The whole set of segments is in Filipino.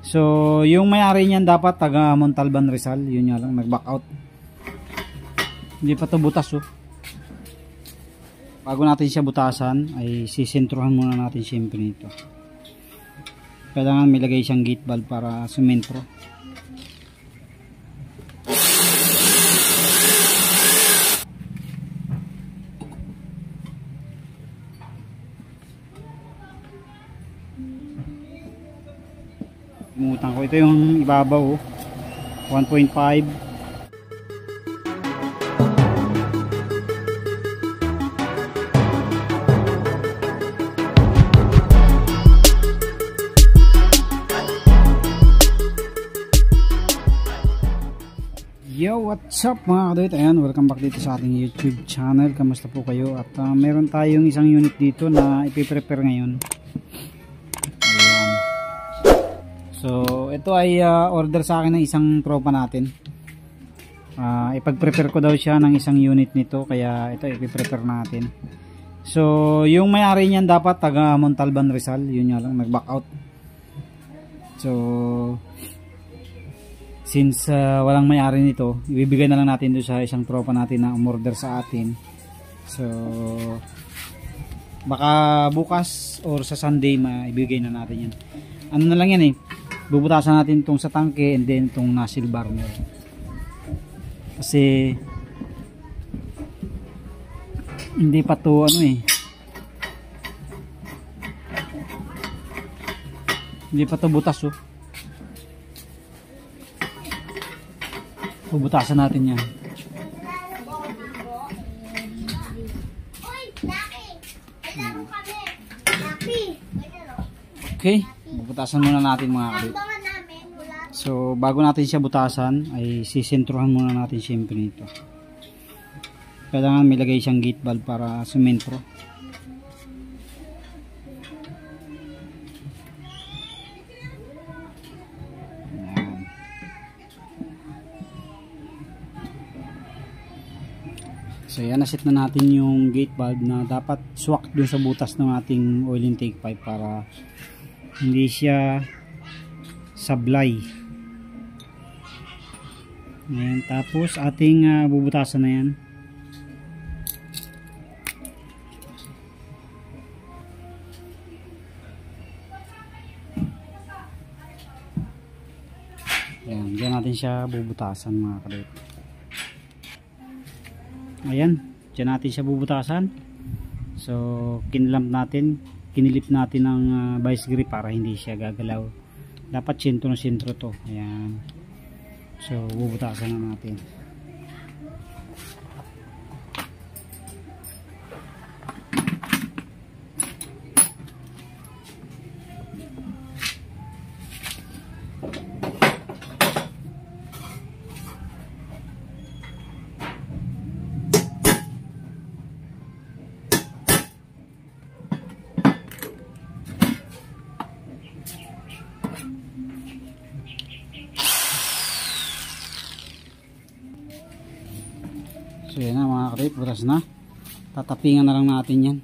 So yung may-ari niyan dapat taga Montalban Rizal, yun nga lang nag-back out. Hindi pa to butas oh. Bago natin siya butasan ay sisentruhan muna natin siyempre nito. Kailangan may lagay siyang gate valve para sumentro. Umutang ko. Ito yung ibabaw 1.5. Yo, what's up mga kadoit? Ayan, welcome back dito sa ating YouTube channel. Kamusta po kayo? At meron tayong isang unit dito na ipiprepare ngayon. Ayan. So, ito ay order sa akin ng isang tropa natin. Ipag-prepare ko daw siya ng isang unit nito, kaya ito ipiprepare natin. So, yung may-ari niyan dapat taga Montalban Rizal, yun nga lang nag-back out. So, since walang may-ari nito, ibibigay na lang natin doon sa isang tropa natin na umorder sa atin. So, baka bukas or sa Sunday maibigay na natin yan. Ano na lang yan eh, bubutasan natin itong sa tangke and then itong nozzle burner. Kasi hindi pa to ano eh, hindi pa to butas oh. Bubutasan natin yan. Okay, bubutasan muna natin mga kabit. So bago natin siya butasan ay sisentruhan muna natin siyempre nito. Kailangan may lagay siyang gate valve para sumentro. So yan, naset na natin yung gate valve na dapat swak dun sa butas ng ating oil intake pipe para hindi siya sablay. Ayan, tapos ating bubutasan na yan. Ayan, dyan natin siya bubutasan mga kalit. Ayan, dyan natin siya bubutasan. So kinilip natin ng vice grip para hindi siya gagalaw. Dapat sentro na sentro to. Ayan, so bubutasan na natin. So yan na mga kapit, butas na. Tatapingan na lang natin yan.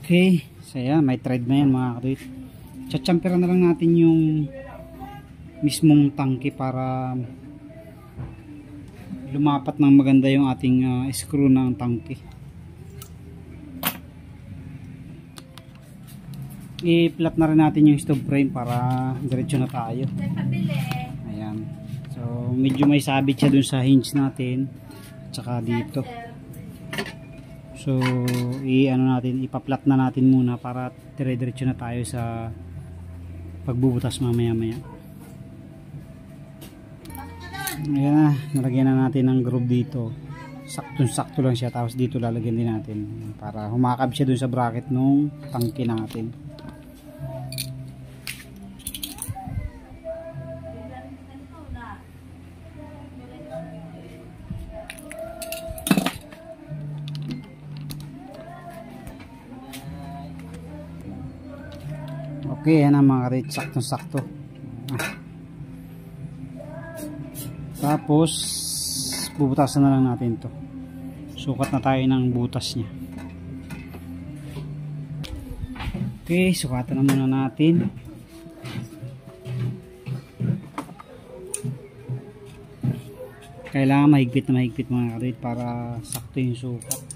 Okay, so yan, may thread na yan mga katuit. Tsatsamperan na lang natin yung mismong tangke para lumapat ng maganda yung ating screw ng tangke. I-flat na rin natin yung stove frame para diretso na tayo. Ayan, so medyo may sabit siya dun sa hinge natin at saka dito. So So ipaplat na natin muna para dire-diretso na tayo sa pagbubutas mamaya-maya. Ayan na, nalagyan na natin ng groove dito. Saktong-sakto lang siya, tapos dito lalagyan din natin para humakab siya dun sa bracket nung tangke natin. Okay, yan ang mga karit, saktong-sakto. Tapos bubutasan na lang natin to. Sukat na tayo ng butas niya. Okay, sukatan na muna natin. Kailangan mahigpit na mahigpit mga karit para sakto yung sukat.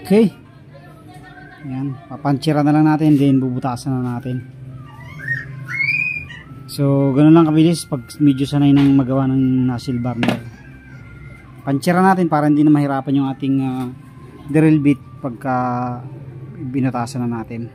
Okay. Ayan, papantsira na lang natin, then bubutasan na natin. So, ganoon lang kabilis pag medyo sanay nang magawa ng nozzle burner. Pantsira natin para hindi na mahirapan yung ating drill bit pagka binutasan na natin.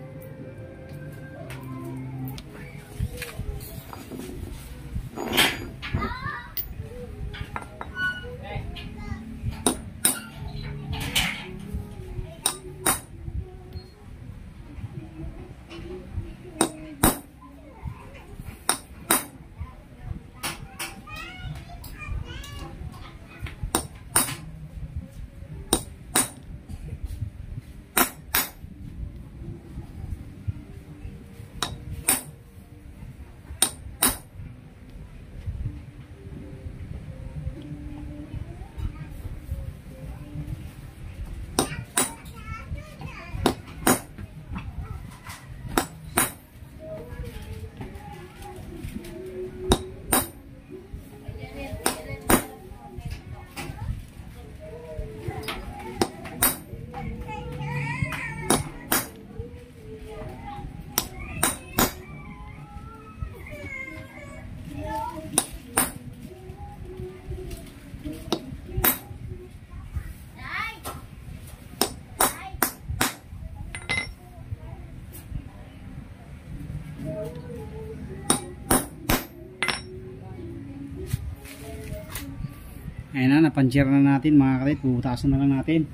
Ayan na, napansyar na natin mga kadit. Bubutasan na lang natin.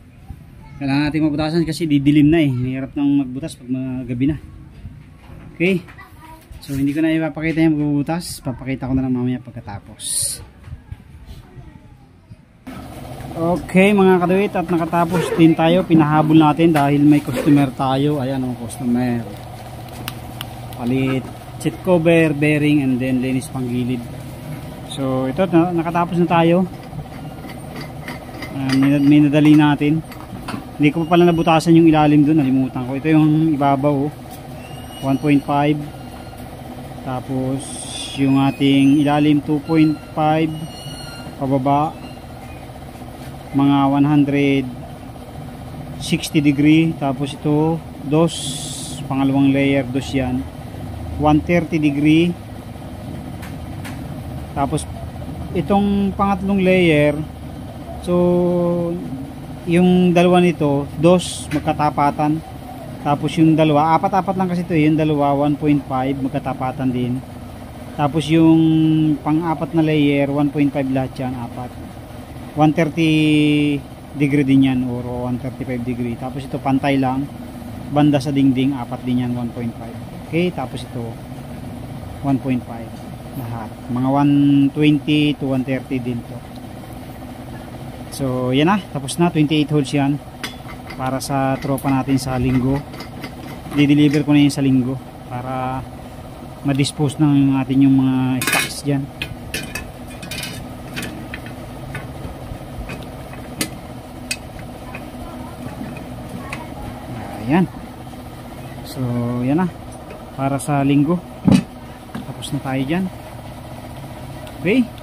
Kailangan natin mabutasan kasi didilim na eh. Mahirap nang magbutas pag magabi na. Okay. So hindi ko na ipapakita yung magbubutas. Papakita ko na lang mamaya pagkatapos. Okay mga kaduit, at nakatapos din tayo. Pinahabol natin dahil may customer tayo. Ayan o, customer. Palit seat cover, bearing, and then linis panggilid. So ito, nakatapos na tayo. May nadali natin. Hindi ko pa pala nabutasan yung ilalim doon, nalimutan ko. Ito yung ibabaw 1.5, tapos yung ating ilalim 2.5, pababa mga 160 degree, tapos ito dos, pangalawang layer dos yan, 130 degree, tapos itong pangatlong layer, so yung dalawa nito dos magkatapatan, tapos yung dalawa apat-apat lang kasi ito, yung dalawa 1.5 magkatapatan din, tapos yung pang-apat na layer 1.5 lahat yan, apat, 130 degree din yan or 135 degree, tapos ito pantay lang banda sa dingding, apat din yan 1.5. okay, tapos ito 1.5 lahat, mga 120 to 130 din to. So yan na, tapos na, 28 holes yan para sa tropa natin sa linggo. Di-deliver ko na yun sa linggo para ma-dispose ng atin yung mga stocks dyan. Ayan. So yan na, para sa linggo. Tapos na tayo dyan. Okay.